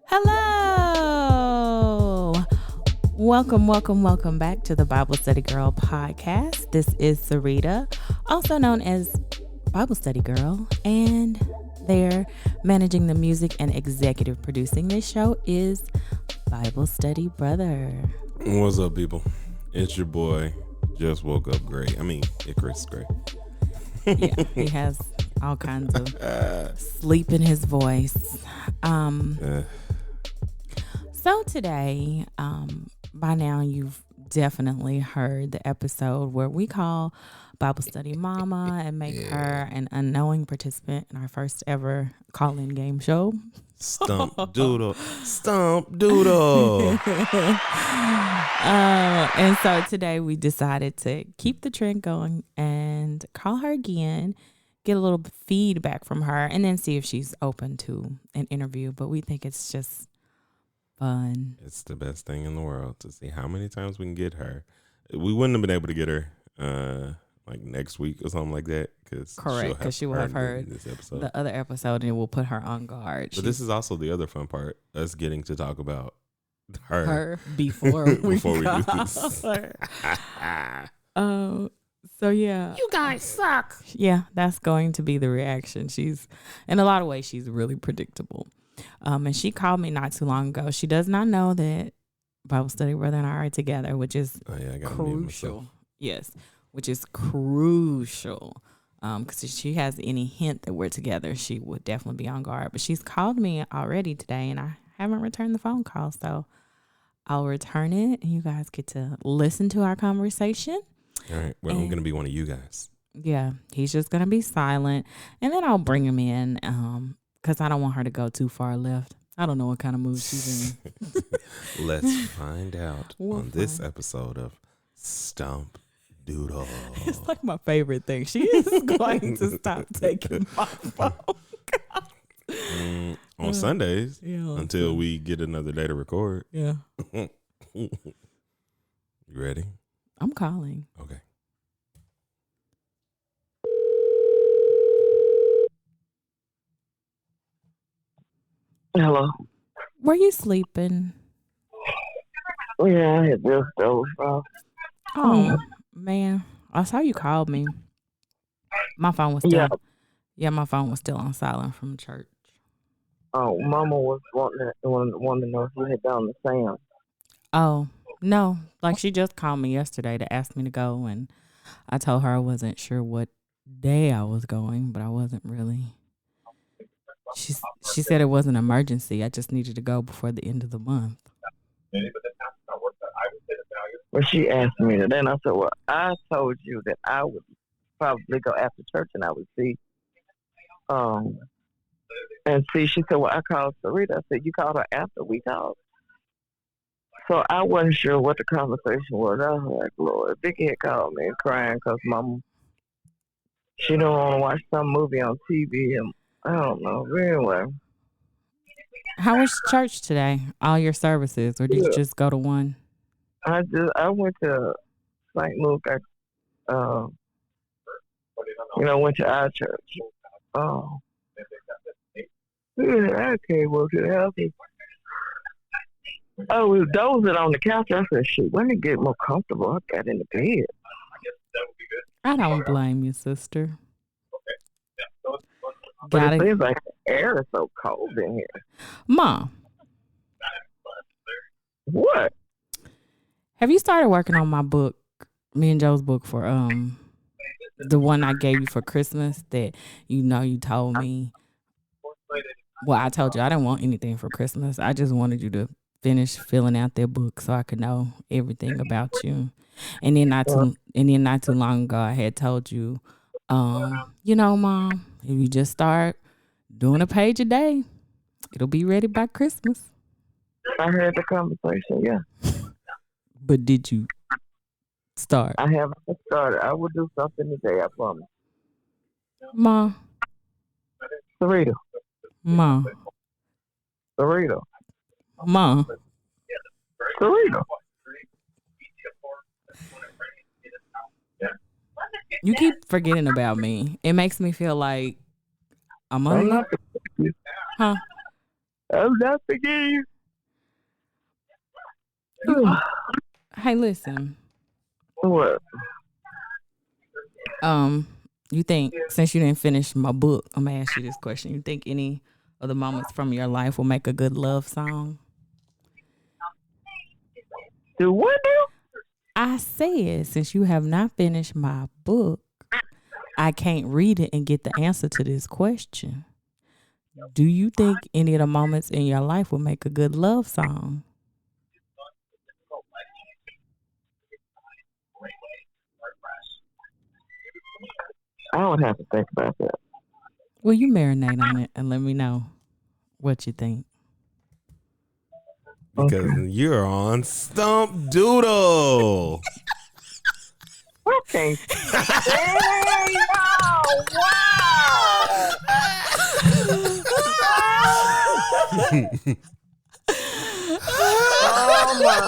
Hello. Welcome back to the Bible Study Girl podcast. This is Sarita, also known as Bible Study Girl, and they're managing the music and executive producing this show is Bible Study Brother. What's up, people? It's your boy. Just woke up Gray. Icarus Gray. Yeah, he has all kinds of sleep in his voice. So today, by now you've definitely heard the episode where we call Bible Study Mama and make her an unknowing participant in our first ever call-in game show. Stump Doodle. Stump Doodle. And so today we decided to keep the trend going and call her again, get a little feedback from her, and then see if she's open to an interview. But we think it's just fun. It's the best thing in the world to see how many times we can get her. We wouldn't have been able to get her like next week or something like that. Correct, because she will have heard this episode. The other episode and it will put her on guard. But this is also the other fun part, us getting to talk about her before we do this. So yeah. You guys suck. Yeah, that's going to be the reaction. She's, in a lot of ways, she's really predictable. And she called me not too long ago. She does not know that Bible Study Brother and I are together, which is crucial. Yes, which is crucial. Because if she has any hint that we're together, she would definitely be on guard. But she's called me already today, and I haven't returned the phone call. So I'll return it, and you guys get to listen to our conversation. All right. Well, I'm going to be one of you guys. Yeah, he's just going to be silent. And then I'll bring him in because I don't want her to go too far left. I don't know what kind of mood she's in. Let's find out on this episode of Stump Doodle. It's like my favorite thing. She is going to stop taking my phone. On Sundays, until we get another day to record. Yeah. You ready? I'm calling. Okay. Hello. Were you sleeping? Yeah, I had just dozed off. Oh, man. I saw you called me. My phone was still my phone was still on silent from church. Oh, Mama was wanting to know if you had done the same. Oh, no. Like, she just called me yesterday to ask me to go, and I told her I wasn't sure what day I was going, but I wasn't really. She said it was an emergency. I just needed to go before the end of the month. Well, she asked me that, and I said, well, I told you that I would probably go after church and I would see. And see, she said, well, I called Sarita. I said, you called her after we talked? So I wasn't sure what the conversation was. I was like, Lord, Vicky had called me and crying because Mama, she don't want to watch some movie on TV, and I don't know. But anyway. How was church today? All your services, or did you just go to one? I went to St. Luke. Went to our church. Oh. Yeah, I came up to the house. I was dozing on the couch. I said, shoot, let me get more comfortable. I got in the bed. I don't blame you, sister. But it seems like the air is so cold in here. Mom. What? Have you started working on my book, me and Joe's book for the one I gave you for Christmas that you told me? Well, I told you I didn't want anything for Christmas. I just wanted you to finish filling out their book so I could know everything about you. And then not too long ago, I had told you, Mom, if you just start doing a page a day, it'll be ready by Christmas. I heard the conversation, yeah. But did you start? I haven't started. I will do something today, I promise. Ma. Sarita. Ma. Sarita. Ma. Sarita. You keep forgetting about me. It makes me feel like I'm I'm on not forgetting you. Huh? I'm not forgetting You, you. hey, listen. What? You think since you didn't finish my book, I'm gonna ask you this question. You think any of the moments from your life will make a good love song? Do what do? I said since you have not finished my book, I can't read it and get the answer to this question. Do you think any of the moments in your life will make a good love song? I would have to think about that. Well, you marinate on it and let me know what you think. Because you're on Stump Doodle. Okay. Dang, wow. Oh my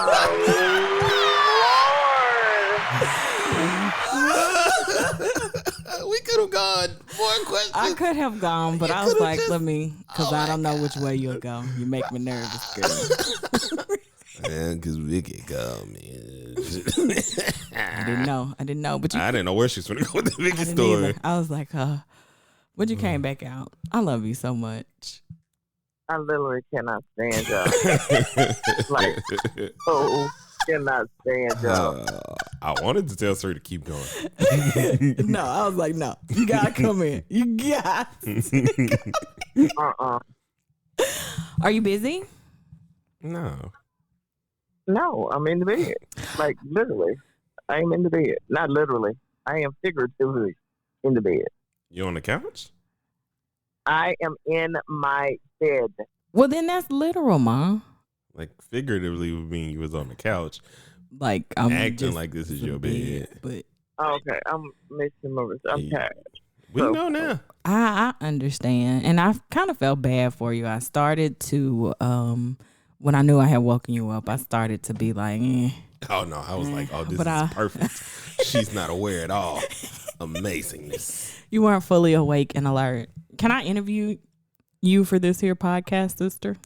We could have gone more questions. I could have gone, but I was like, let me, because I don't know which way you'll go. You make me nervous, girl. Man, because Vicky called me. I didn't know. But I didn't know where she was going to go with the Vicky didn't story. either. I was like, but you came back out. I love you so much. I literally cannot stand y'all. Like, cannot stand y'all. I wanted to tell Sir to keep going. No, I was like, no, you gotta come in. You got. Are you busy? No. No, I'm in the bed. Like, literally. I am in the bed. Not literally. I am figuratively in the bed. You on the couch? I am in my bed. Well, then that's literal, Mom. Like, figuratively would mean you was on the couch. Like, I'm acting just like this is your bed. But Okay, I'm missing my wrist. I'm tired. We know now. I understand. And I kind of felt bad for you. I started to, when I knew I had woken you up, I started to be like, Oh, no. I was like, oh, this But is perfect. She's not aware at all. Amazingness. You weren't fully awake and alert. Can I interview you for this here podcast, sister?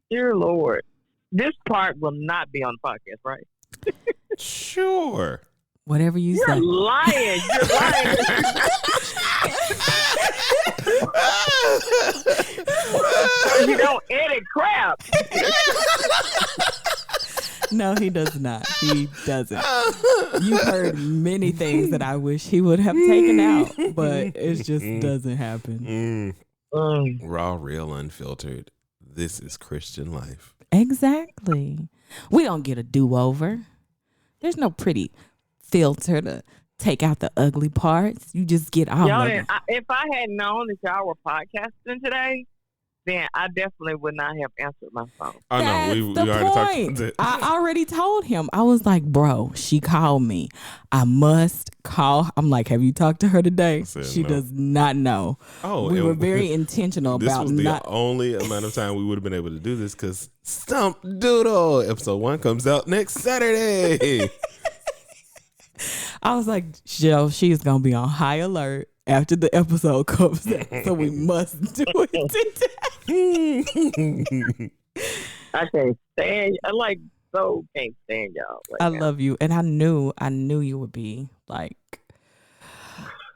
Dear Lord. This part will not be on the podcast, right? Sure. Whatever you You're say. lying. You're lying. You don't edit crap. No, he does not. He doesn't. You've heard many things that I wish he would have taken out, but it just doesn't happen. Raw, real, unfiltered. This is Christian life. Exactly. We don't get a do-over. There's no pretty filter to take out the ugly parts. You just get all of it. If I had known that y'all were podcasting today, then I definitely would not have answered my phone. Oh, That's no, we the already talked point. about that. I already told him. I was like, bro, she called me. I must call. I'm like, have you talked to her today? She no. does not know. Oh, we were very intentional this about was the not. only amount of time we would have been able to do this because Stump Doodle episode 1 comes out next Saturday. I was like, Joe, she's gonna be on high alert after the episode comes out, so we must do it today. I can't stand. I can't stand y'all. I love you, and I knew you would be like.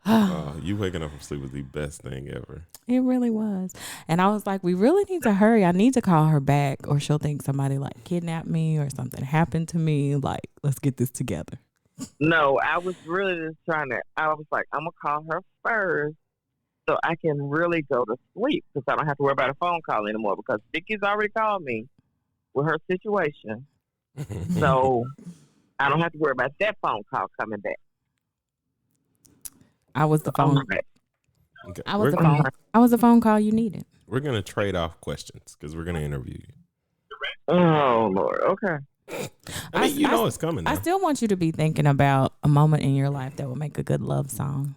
You waking up from sleep was the best thing ever. It really was. And I was like, we really need to hurry. I need to call her back or she'll think somebody like kidnapped me or something happened to me. Like, let's get this together. No, I was really just I was like, I'm going to call her first so I can really go to sleep because I don't have to worry about a phone call anymore because Vicky's already called me with her situation. So I don't have to worry about that phone call coming back. I was the phone. Okay. I was the phone call you needed. We're going to trade off questions because we're going to interview you. Oh, Lord. Okay. I mean, it's coming now. I still want you to be thinking about a moment in your life that will make a good love song.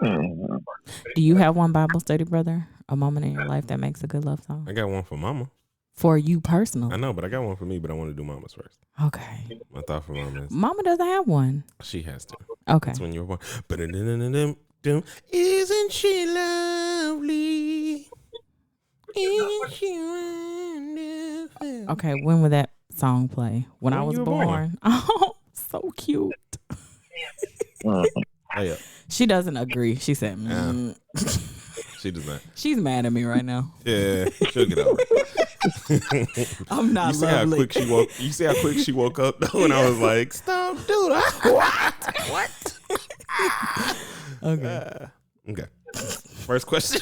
Do you have one, Bible study brother? A moment in your life that makes a good love song? I got one for Mama. For you I personally. know, but I got one for me, but I want to do Mama's first. Okay. My thought for Mama is Mama doesn't have one. she has to. Okay. That's when you were born. Isn't she lovely? Isn't she wonderful? Okay, when would that song play? When I When was you were born. born. Oh, so cute. Oh yeah, She doesn't agree. She said, she does not. She's mad at me right now. Yeah, she'll get over it. I'm not You see lovely. how quick she woke. You see how quick she woke up though, and I was like, "Stump Doodle, what? Okay. Okay. First question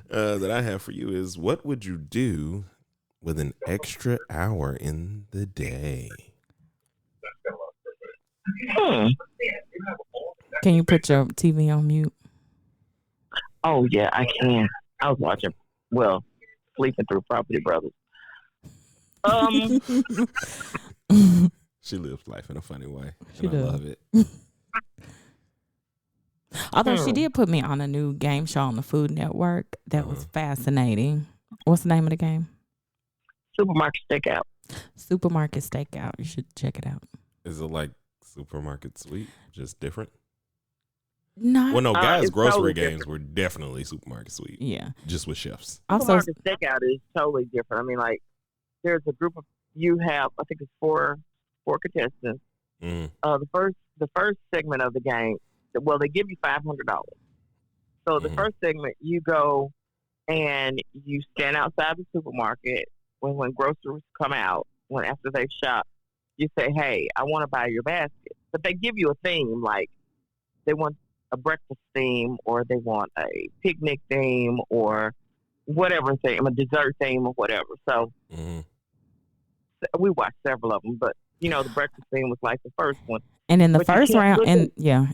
that I have for you is, what would you do with an extra hour in the day? Can you put your TV on mute? Oh yeah, I can. I was watching. Well, sleeping through Property Brothers. She lives life in a funny way, She and I does. love it. Although she did put me on a new game show on the Food Network that was fascinating. What's the name of the game? Supermarket Stakeout. Supermarket Stakeout. You should check it out. Is it like Supermarket Sweep, just different? No. Well, no, guys' it's grocery totally games different. were definitely Supermarket Sweep, Yeah. just with chefs. Also, Supermarket Stakeout is totally different. I mean, like, there's a group of you have. I think it's four contestants. Mm. The first segment of the game. Well, they give you $500. So the first segment, you go and you stand outside the supermarket when groceries come out. When after they've shopped, you say, "Hey, I want to buy your basket." But they give you a theme, like they want a breakfast theme, or they want a picnic theme, or whatever theme, a dessert theme, or whatever. So we watched several of them, but the breakfast theme was like the first one. and in the But you first can't round, look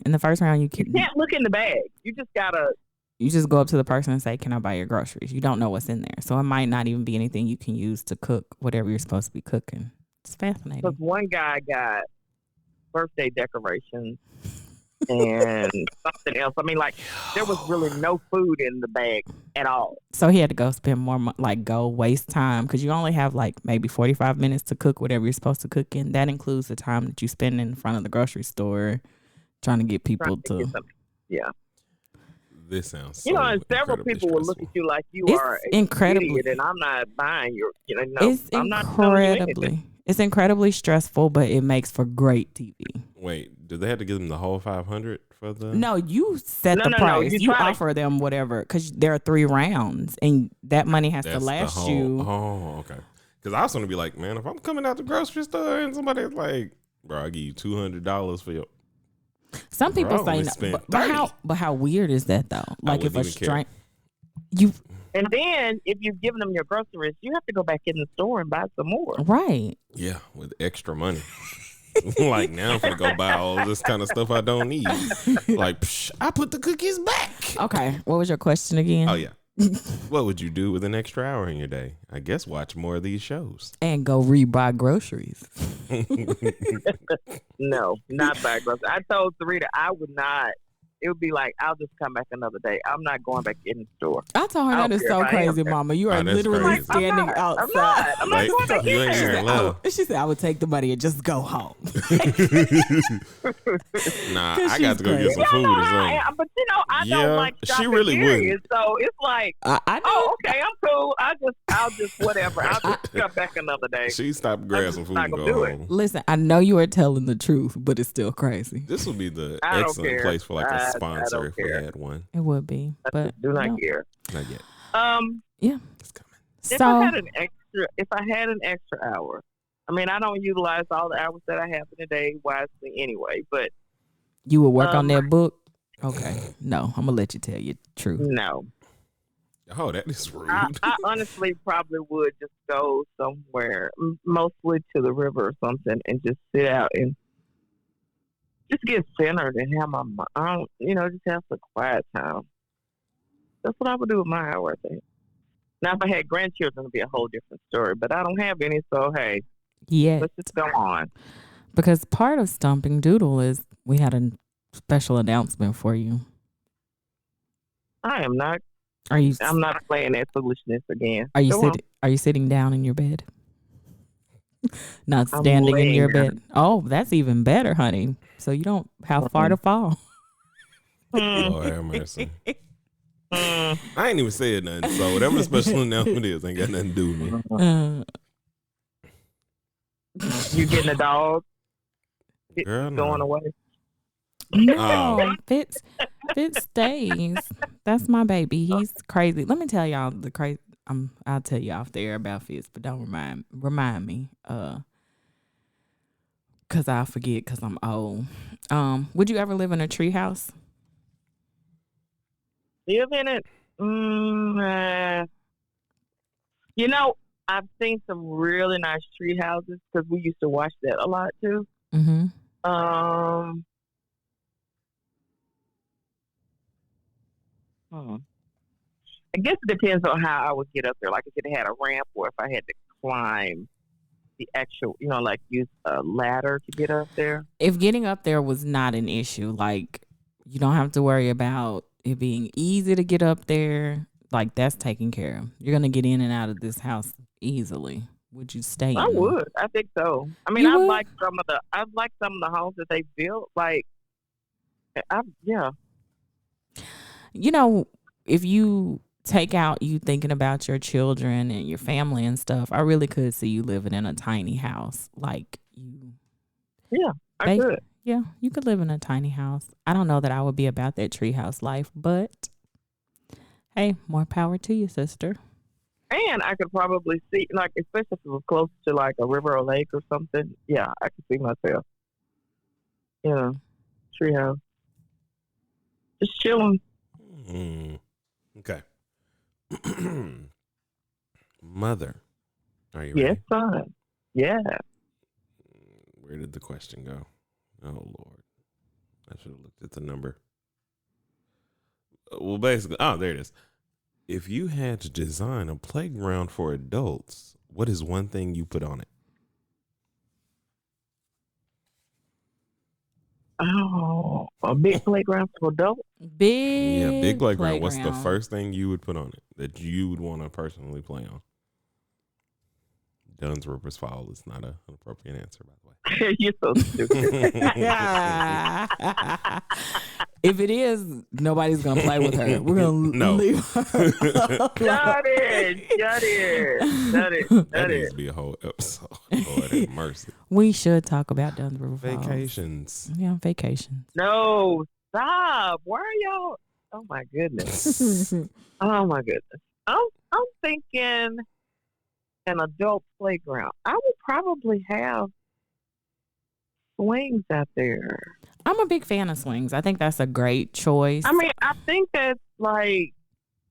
in the first round, You can't look in the bag. You just gotta. you just go up to the person and say, "Can I buy your groceries?" You don't know what's in there, so it might not even be anything you can use to cook whatever you're supposed to be cooking. It's fascinating. Because one guy got birthday decorations and something else. I mean, like, there was really no food in the bag at all. So he had to go spend more go waste time because you only have like maybe 45 minutes to cook whatever you're supposed to cook in. That includes the time that you spend in front of the grocery store trying to get people to. Yeah. This sounds and several people will look at you like you It's are incredibly- an idiot, and I'm not buying your. It's I'm not telling you anything. incredibly. It's incredibly stressful, but it makes for great TV. Wait, did they have to give them the whole 500 for the? No, you set the No. price. You You try to- offer them whatever because there are 3 rounds, and that money has to That's the last whole- you. Oh, okay. Because I was going to be like, man, if I'm coming out the grocery store and somebody's like, bro, I give you $200 for your. Some people Bro, I say, only no, spent but 30. how weird is that though? Like if a wouldn't even care. you And then if you've given them your groceries, you have to go back in the store and buy some more. right. Yeah, with extra money. Like now I'm gonna go buy all this kind of stuff I don't need. Like, I put the cookies back. Okay, what was your question again? Oh yeah. What would you do with an extra hour in your day? I guess watch more of these shows. And go rebuy groceries. No, not buy groceries. I told Sarita I would not. It would be like, I'll just come back another day. I'm not going back in the store. I told her I that don't is care so if I am crazy, there. Mama. You are Oh, that's literally crazy. standing I'm outside. not Like, going back you in ain't there. even love. She said, "I would take the money and just go home." Nah, 'Cause I got she's to go crazy. get some food or I something. am, but I Yeah, don't like she shopping really period. So it's like, I know. oh, okay, I'm cool. I'll just whatever. I'll just come back another day. She stopped, grab some just food, not and gonna go do it. home. Listen, I know you are telling the truth, but it's still crazy. This would be the I don't excellent care. place for like I a don't sponsor if we care. had one. It would be, I but just do not no. care. Not yet. Yeah. It's coming. If So I had an extra hour, I mean, I don't utilize all the hours that I have in a day wisely anyway. But you would work on that book? Okay. No, I'm gonna let you tell your truth. no, Oh, that is rude. I honestly probably would just go somewhere, mostly to the river or something, and just sit out and just get centered and have my, just have some quiet time. That's what I would do with my hour, I think. Now, if I had grandchildren, it'd be a whole different story. But I don't have any, so hey, Yeah. let's just go on. Because part of Stumping Doodle is we had a special announcement for you. I am not Are you I'm not playing that foolishness again. are you Go on. sitting are you sitting down in your bed? Not I'm standing in your laying bed. Oh, that's even better, honey. So you don't have far to down. fall. Lord have mercy. Mm, I ain't even said nothing, so whatever the special announcement is ain't got nothing to do with me. mm. You getting a dog? Girl, Going no. away? No, Fitz stays. That's my baby. He's crazy. Let me tell y'all the crazy. I'll tell you off the air about Fitz, but don't remind me. Cause I'll forget. Cause I'm old. Would you ever live in a tree house? Live in it? You know, I've seen some really nice tree houses because we used to watch that a lot too. Mm-hmm. Hmm. I guess it depends on how I would get up there. Like if it had a ramp or if I had to climb the actual, like use a ladder to get up there. If getting up there was not an issue, like you don't have to worry about it being easy to get up there. Like that's taken care of. You're gonna get in and out of this house easily. Would you stay I in one? would. I think so. I mean, You I've would? liked some of the homes that they built. Like, yeah. You know, if you take out you thinking about your children and your family and stuff, I really could see you living in a tiny house. Like you, Yeah, I could. yeah, you could live in a tiny house. I don't know that I would be about that treehouse life, but hey, more power to you, sister. And I could probably see, like, especially if it was close to like a river or lake or something. Yeah, I could see myself. Treehouse, just chilling. Okay. Mother, are you Yes, ready? son. Yeah. Where did the question go? Oh, Lord. I should have looked at the number. Well, basically, there it is. If you had to design a playground for adults, what is one thing you put on it? Oh, a big playground for adults. Big playground. What's the playground. first thing you would put on it that you would want to personally play on? Dunn's River's Fall is not an appropriate answer, by the way. You're so stupid. If it is, nobody's gonna play with her. We're gonna leave her. Shut it. That needs to be a whole episode. Lord have mercy. We should talk about Dunn's River Falls. Vacations. Yeah, vacations. No, stop. Why are y'all? Oh my goodness. Oh my goodness. I'm thinking an adult playground. I would probably have swings out there. I'm a big fan of swings. I think that's a great choice. I mean, I think that like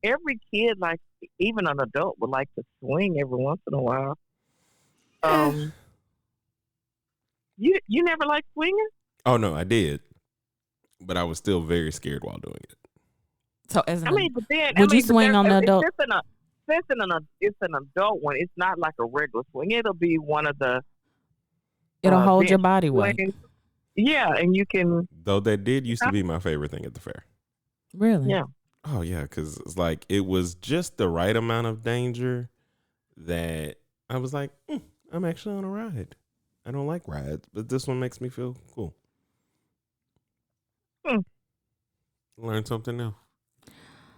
every kid, like even an adult, would like to swing every once in a while. You never liked swinging? Oh no, I did, but I was still very scared while doing it. So as an but then would you swing on the adult? It's an adult one. It's not like a regular swing. It'll be one of the. It'll hold your bench body weight. swings. Yeah, and you can. Though that did used to be my favorite thing at the fair. Really? Yeah. Oh yeah, because it's like it was just the right amount of danger that I was like, I'm actually on a ride. I don't like rides, but this one makes me feel cool. Learn something new.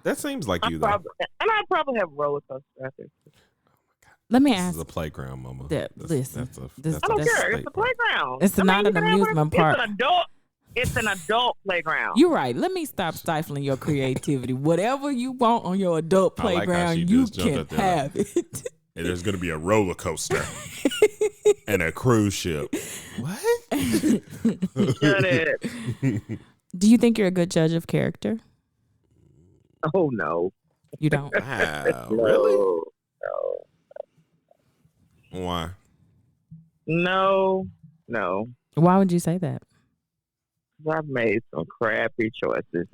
That seems like you, though. I'd probably have a roller coaster out there. Let me This ask. is a playground, Mama. Listen, I don't care. It's a playground. It's not an amusement park. It's an adult playground. You're right. Let me stop stifling your creativity. Whatever you want on your adult playground, you can have it. And there's going to be a roller coaster and a cruise ship. What? Shut it. Do you think you're a good judge of character? Oh, no. You don't? Wow. No, Really? No. Why? No. Why would you say that? I've made some crappy choices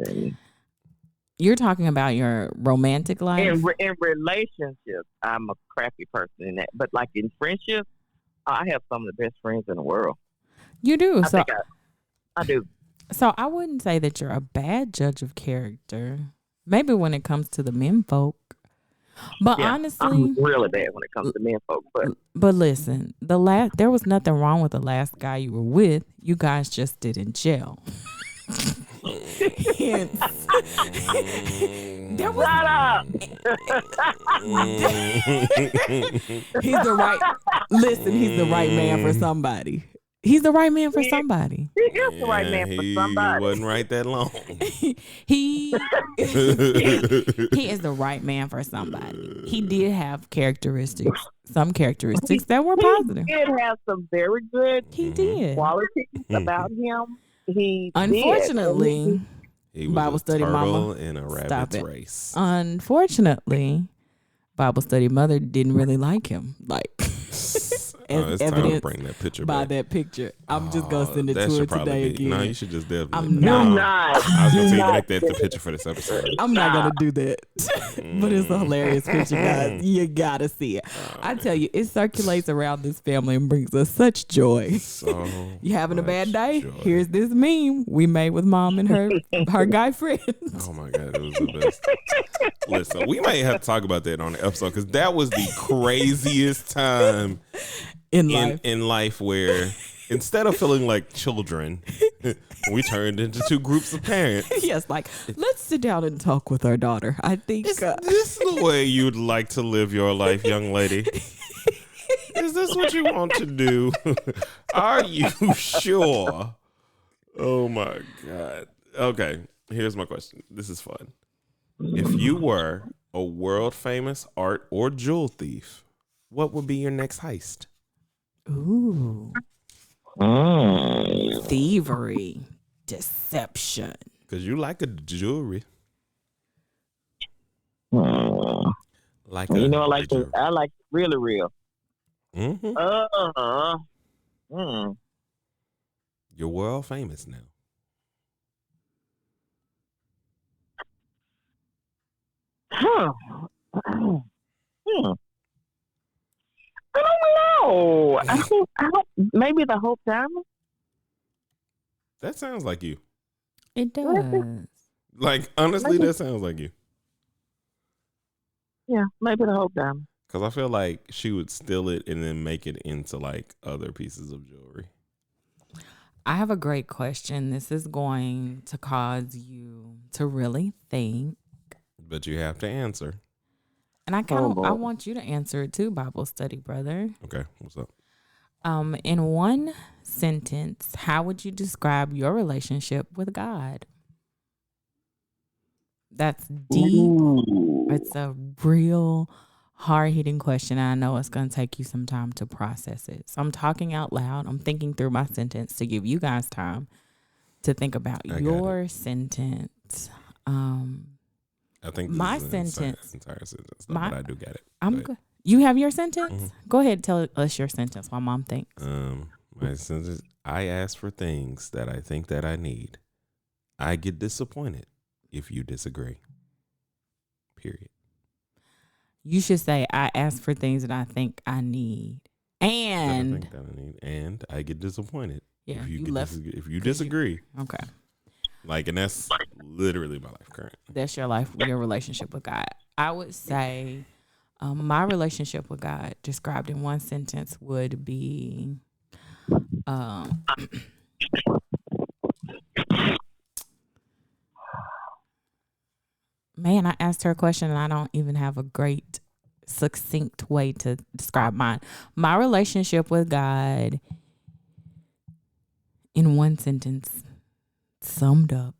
You're talking about your romantic life? in relationships. I'm a crappy person in that, but like in friendships, I have some of the best friends in the world. You do. I think I do. So I wouldn't say that you're a bad judge of character. Maybe when it comes to the men folk. But Yeah, honestly, I'm really bad when it comes to men folk, but listen, there was nothing wrong with the last guy you were with. You guys just didn't gel. Hence, there was shut up. he's the right listen, he's the right man for somebody. He's the right man for somebody. He is the right man for He somebody. wasn't right that long. he he is the right man for somebody. He did have some characteristics that were positive. He did have some very good He did. qualities about him. He Unfortunately, He was Bible a study turtle mama. in a Stop rabbit's it. race. Unfortunately, Bible study mother didn't really like him. Like It's time to evidence bring that picture by back. that picture. I'm just gonna send it That to her should probably today be. again. No, you should just definitely. I'm No. not. I was gonna say not make that the picture for this episode. I'm not gonna do that. But it's a hilarious picture, guys. You gotta see it. I tell you, it circulates around this family and brings us such joy. So You having a bad much day? joy. Here's this meme we made with mom and her guy friend. Oh my god, it was the best. Listen, we might have to talk about that on the episode because that was the craziest time in life where instead of feeling like children, we turned into two groups of parents. Yes, like let's sit down and talk with our daughter. I think Is this the way you'd like to live your life, young lady? Is this what you want to do? Are you sure? Oh my god. Okay, here's my question. This is fun. If you were a world famous art or jewel thief, what would be your next heist? ooh, thievery, deception. Because you like a jewelry. Like You a know, I jewelry. like really real. Mm-hmm. Mm. You're world famous now. Huh. I don't know. I don't. Maybe the Hope Diamond. That sounds like you. It does. Like, honestly, that sounds like you. Yeah, maybe the Hope Diamond. Because I feel like she would steal it and then make it into like other pieces of jewelry. I have a great question. This is going to cause you to really think. But you have to answer. And I want you to answer it too, Bible study brother. Okay, what's up? In one sentence, how would you describe your relationship with God? That's deep. Ooh. It's a real hard-hitting question. I know it's going to take you some time to process it. So I'm talking out loud. I'm thinking through my sentence to give you guys time to think about your sentence. I think this my is sentence. entire sentence, though, but I do get it. I'm good. You have your sentence? Go ahead and tell us your sentence while mom thinks. My sentence, I ask for things that I think that I need. I get disappointed if you disagree. Period. You should say, I ask for things that I think I need. And And I get disappointed. Yeah, if you disagree. Okay. Like, and that's literally my life current. That's your life, your relationship with God. I would say my relationship with God, described in one sentence, would be man, I asked her a question and I don't even have a great succinct way to describe mine. My relationship with God in one sentence summed up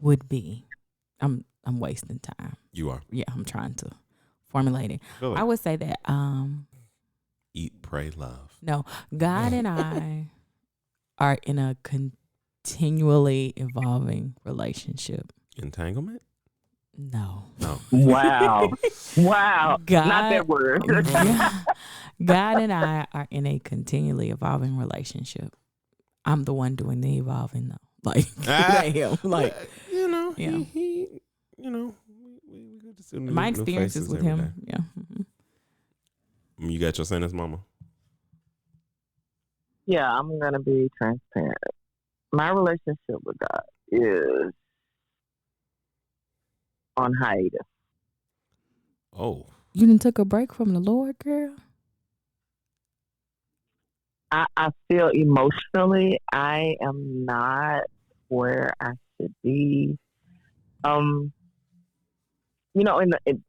would be I'm wasting time. You are. Yeah, I'm trying to formulate it. Really? I would say that Eat, pray, love. no, God and I are in a continually evolving relationship. Entanglement? No. No. Wow. Wow. God, Not that word. God and I are in a continually evolving relationship. I'm the one doing the evolving though. Like it ain't him. Like you know, yeah. he you know, we get to see my experiences with him. Day. Yeah. Mm-hmm. You got your sentence, mama? Yeah, I'm going to be transparent. My relationship with God is on hiatus. Oh. You didn't took a break from the Lord, girl? I feel emotionally I am not where I should be.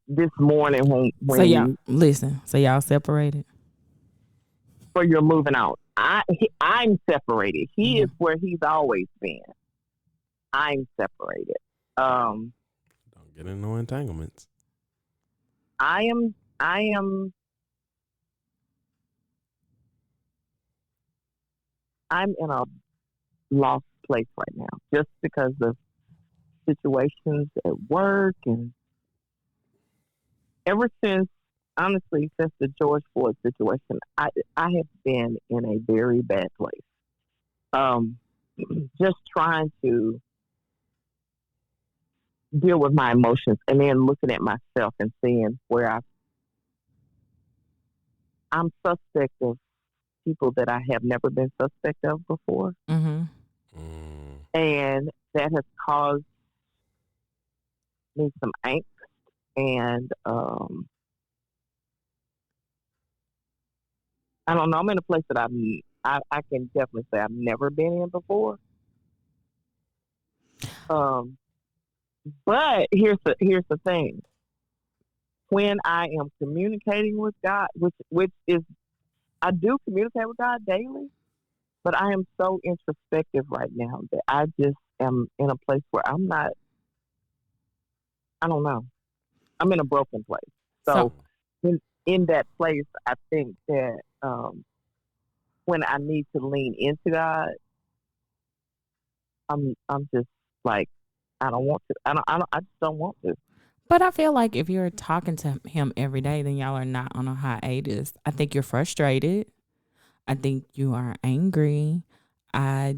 This morning So y'all when listen. So y'all separated. for you're moving out, I'm separated. He Mm-hmm. is where he's always been. I'm separated. Um, Don't get in no entanglements. I am. I am. I'm in a lost place right now, just because of situations at work, and ever since, honestly, since the George Floyd situation, I have been in a very bad place. Um, just trying to deal with my emotions, and then looking at myself and seeing where I'm suspect of people that I have never been suspect of before, Mm-hmm. and that has caused me some angst. And I don't know. I'm in a place that I can definitely say I've never been in before. Um, but here's the thing. When I am communicating with God, which is I do communicate with God daily, but I am so introspective right now that I just am in a place where I'm not. I don't know. I'm in a broken place. So So in that place, I think that when I need to lean into God, I'm just like I don't want to. I just don't want to. but I feel like if you're talking to him every day, then y'all are not on a hiatus. I think you're frustrated. I think you are angry. I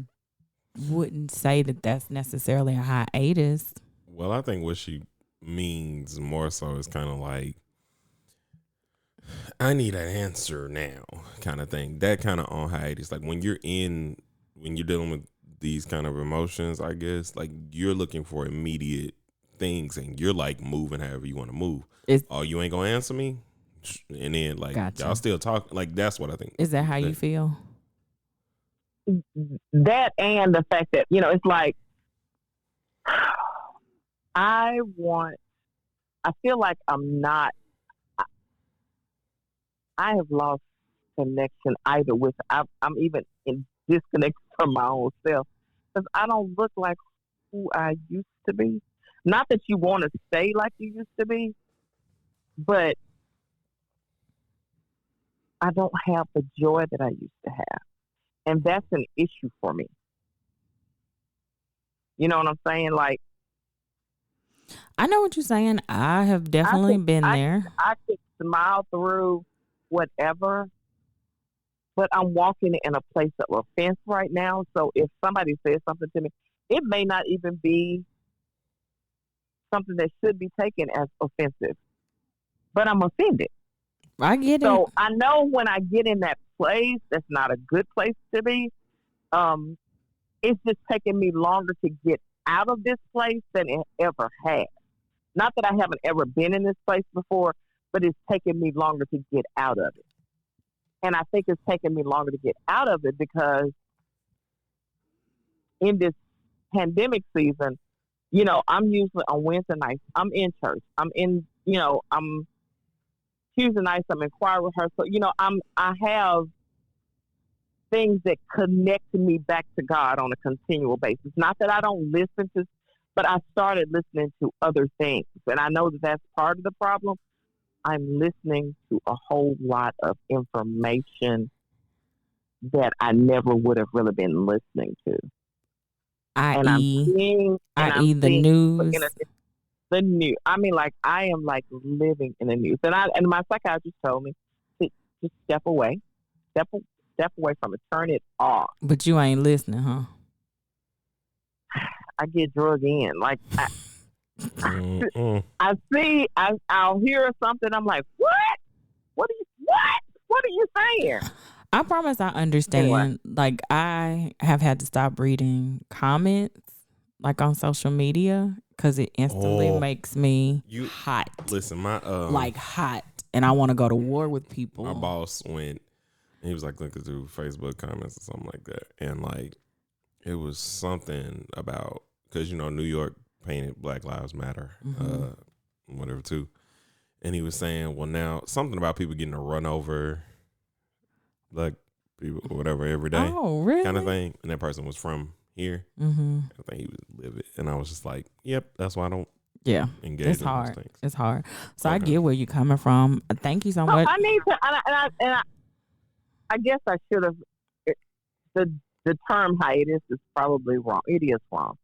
wouldn't say that that's necessarily a hiatus. Well, I think what she means more so is kind of like, I need an answer now kind of thing. That kind of on hiatus. Like when you're dealing with these kind of emotions, I guess, like you're looking for immediate things and you're like moving however you want to move. Is Oh, you ain't going to answer me? And then like Gotcha. y'all still talk. Like that's what I think. Is that how you feel? That and the fact that it's like I want. I feel like I'm not. I have lost connection either with. I'm even in disconnected from my own self because I don't look like who I used to be. Not that you want to stay like you used to be, but I don't have the joy that I used to have, and that's an issue for me. You know what I'm saying? Like I know what you're saying. I have I definitely could, been I, there. I could smile through whatever, but I'm walking in a place of offense right now. So if somebody says something to me, it may not even be something that should be taken as offensive, but I'm offended. I get it. So I know when I get in that place, that's not a good place to be. Um, it's just taking me longer to get out of this place than it ever has. Not that I haven't ever been in this place before, but it's taken me longer to get out of it. And I think it's taken me longer to get out of it because in this pandemic season, I'm usually on Wednesday nights. I'm in church. I'm Tuesday nights. I'm in choir rehearsal. I have things that connect me back to God on a continual basis. Not that I don't listen to, but I started listening to other things, and I know that that's part of the problem. I'm listening to a whole lot of information that I never would have really been listening to. And I'm I.e., seeing, the people news. in the news. I mean, like I am like living in the news, and my psychiatrist told me to just step away, step step away from it, turn it off. But you ain't listening, huh? I get drug in, like Mm-mm. I'll hear something. I'm like, what? What are you saying? I promise I Anyway, understand. Like I have had to stop reading comments like on social media because it instantly makes me hot. Listen, my like hot, and I want to go to war with people. My boss went. He was like looking through Facebook comments or something like that, and like it was something about because New York painted Black Lives Matter, whatever too, and he was saying, well, now something about people getting to run over black people or whatever every day, really? kind of thing, and that person was from here. I think he was livid, and I was just like, yep, that's why I don't. Yeah, engage it's in hard. Those things. It's hard. So I get where you're coming from. Thank you so much. I need to, I guess I should have. The term hiatus is probably wrong. It is wrong.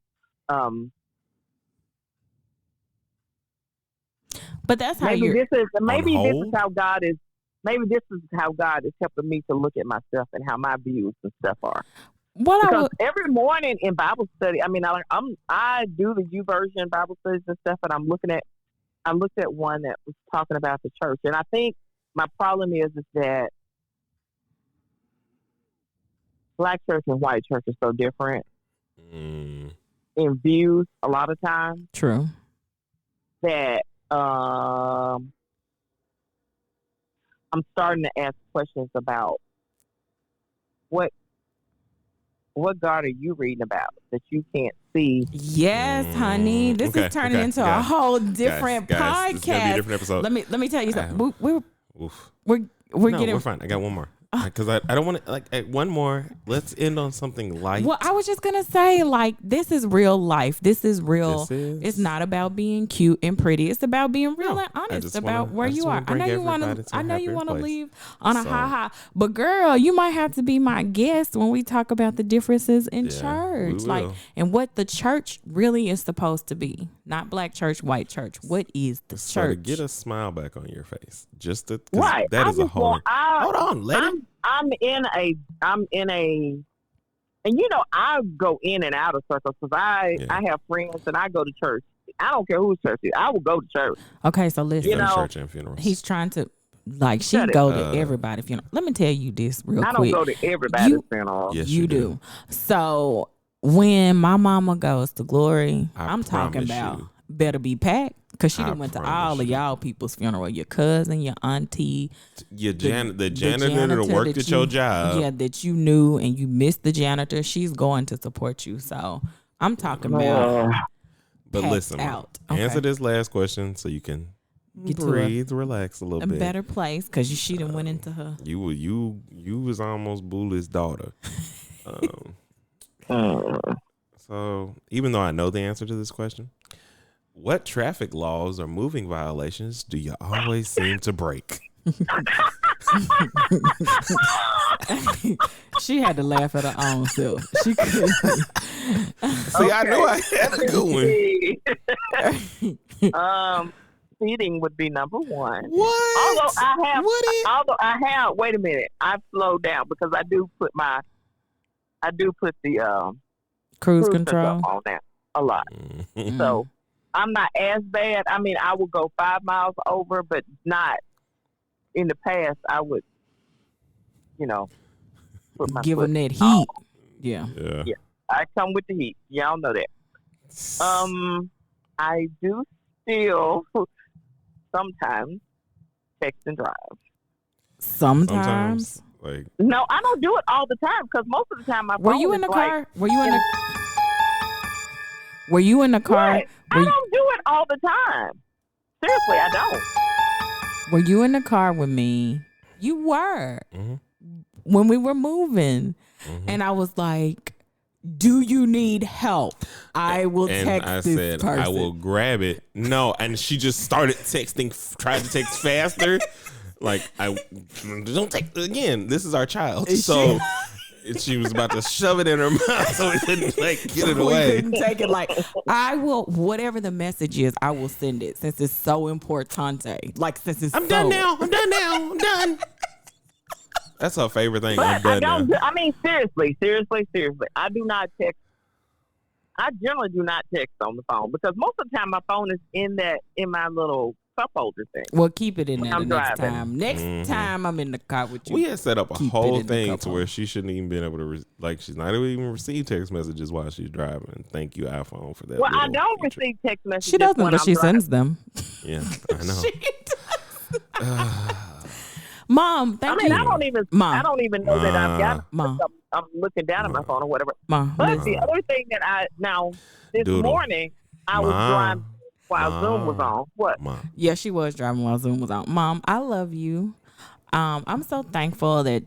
But that's how maybe this is how God is. Maybe this is how God is helping me to look at myself and how my views and stuff are. Because every morning in Bible study, I mean, I do the YouVersion Bible studies and stuff, and I looked at one that was talking about the church, and I think my problem is that Black church and white church are so different in views a lot of times. True. That I'm starting to ask questions about what God are you reading about that you can't see? Yes, honey. This is turning into a whole different podcast. This is gonna be a different episode. Let me tell you something. We're getting. We're fine. I got one more. Because I don't want to one more. Let's end on something light. Well, I was just gonna say this is real life. This is real. It's not about being cute and pretty. It's about being real and honest about where you are. I know you want to leave on a high, but girl, you might have to be my guest when we talk about the differences in church, and what the church really is supposed to be. Not Black church, white church. What is the church? To get a smile back on your face, just to right. That is a whole. Hold on, lady. I'm in a, and I go in and out of circles because I have friends and I go to church. I don't care whose church it is. I will go to church. Okay, so listen. Church and funerals. He's trying to, she go to everybody's funeral. Let me tell you this real quick. I don't go to everybody's funeral. Yes, you do. So when my mama goes to glory, I'm talking about better be packed. Because she went to all of y'all people's funeral. Your cousin, your auntie. The janitor that worked at your job. Yeah, that you knew and you missed the janitor. She's going to support you. So I'm talking about but listen, answer this last question so you can breathe, relax a little bit. A better place because she done went into her. You was almost Booley's daughter. So even though I know the answer to this question, what traffic laws or moving violations do you always seem to break? She had to laugh at her own self. She couldn't. See, I knew I had a good one. Speeding would be number one. What? Although I have. Wait a minute. I've slowed down because I do put the cruise control on that a lot. Mm-hmm. So I'm not as bad. I mean, I will go 5 miles over, but not in the past. I would, put my give them that heat. On. Yeah. I come with the heat. Y'all know that. I do still sometimes text and drive. Sometimes. No, I don't do it all the time because most of the time my phone Were you in the car? Were you in the car? Right. I don't do it all the time. Seriously, I don't. Were you in the car with me? You were. Mm-hmm. When we were moving. Mm-hmm. And I was like, do you need help? I will text this person. I will grab it. No, and she just started texting, tried to text faster. I don't text again. This is our child. So she was about to shove it in her mouth so we couldn't get it away. We couldn't take it. I will, whatever the message is, I will send it since it's so importante. I'm done now. I'm done. That's her favorite thing. But I mean, seriously. I do not text. I generally do not text on the phone because most of the time my phone is in my little cup holder thing. Well, keep it in there I'm the next driving. time. Next time I'm in the car with you. We had set up a keep it whole in the thing cup to where holder. she shouldn't even been able to she's not even receive text messages while she's driving. Thank you, iPhone, for that. Well, I little don't feature. receive text messages. She doesn't, when but I'm she driving. sends them. Yeah, I know. She does. Mom, thank you. I don't even know that I've got. Mom. I'm looking down at my phone or whatever. Mom, But listen. the other thing that this Doodle. morning I was driving while Zoom was on. What? Mom. Yeah, she was driving while Zoom was on. Mom, I love you. I'm so thankful that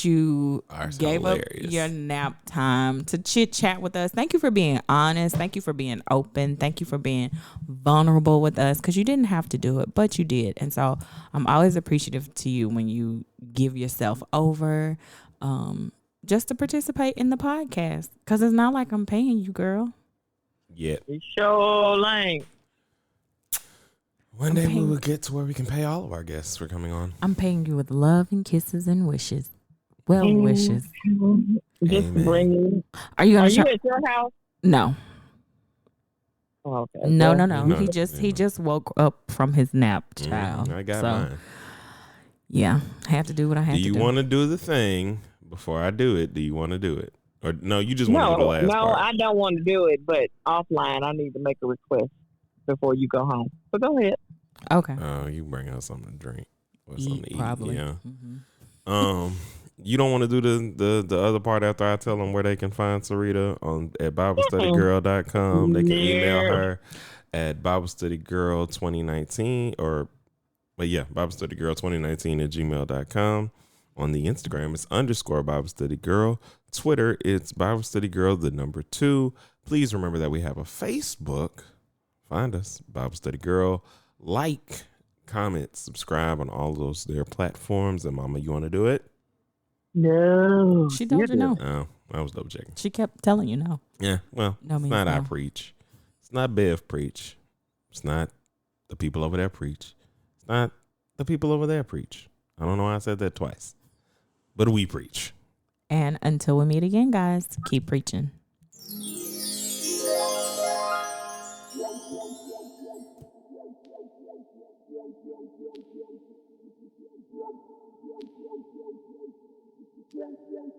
you gave up your nap time to chit chat with us. Thank you for being honest. Thank you for being open. Thank you for being vulnerable with us, because you didn't have to do it, but you did. And so I'm always appreciative to you when you give yourself over just to participate in the podcast, because it's not like I'm paying you, girl. Yet. It sure ain't. One day we will get to where we can pay all of our guests for coming on. I'm paying you with love and kisses and wishes. Well wishes. Just bring you. Are you at your house? No. Oh, okay. No. Well, He just woke up from his nap, child. I got mine. Yeah, I have to do what I have to do. Do you want to do the thing before I do it? Do you want to do it? Or no, you just want to do the last part? No, I don't want to do it, but offline I need to make a request before you go home. But go ahead. Okay. Oh, you bring out something to drink or something to eat. Probably. Yeah. Mm-hmm. You don't want to do the other part after I tell them where they can find Sarita at BibleStudyGirl.com. They can email her at BibleStudyGirl2019 BibleStudyGirl2019 at gmail.com. On the Instagram, it's _BibleStudyGirl. Twitter, it's BibleStudyGirl 2. Please remember that we have a Facebook. Find us, Bible Study Girl. Like, comment, subscribe on all those their platforms. And Mama, you want to do it? No. She told you no. Oh, I was double checking. She kept telling you no. Yeah, well, No it's means not no. I preach. It's not Bev preach. It's not the people over there preach. It's not the people over there preach. I don't know why I said that twice. But we preach. And until we meet again, guys, keep preaching. Yeah.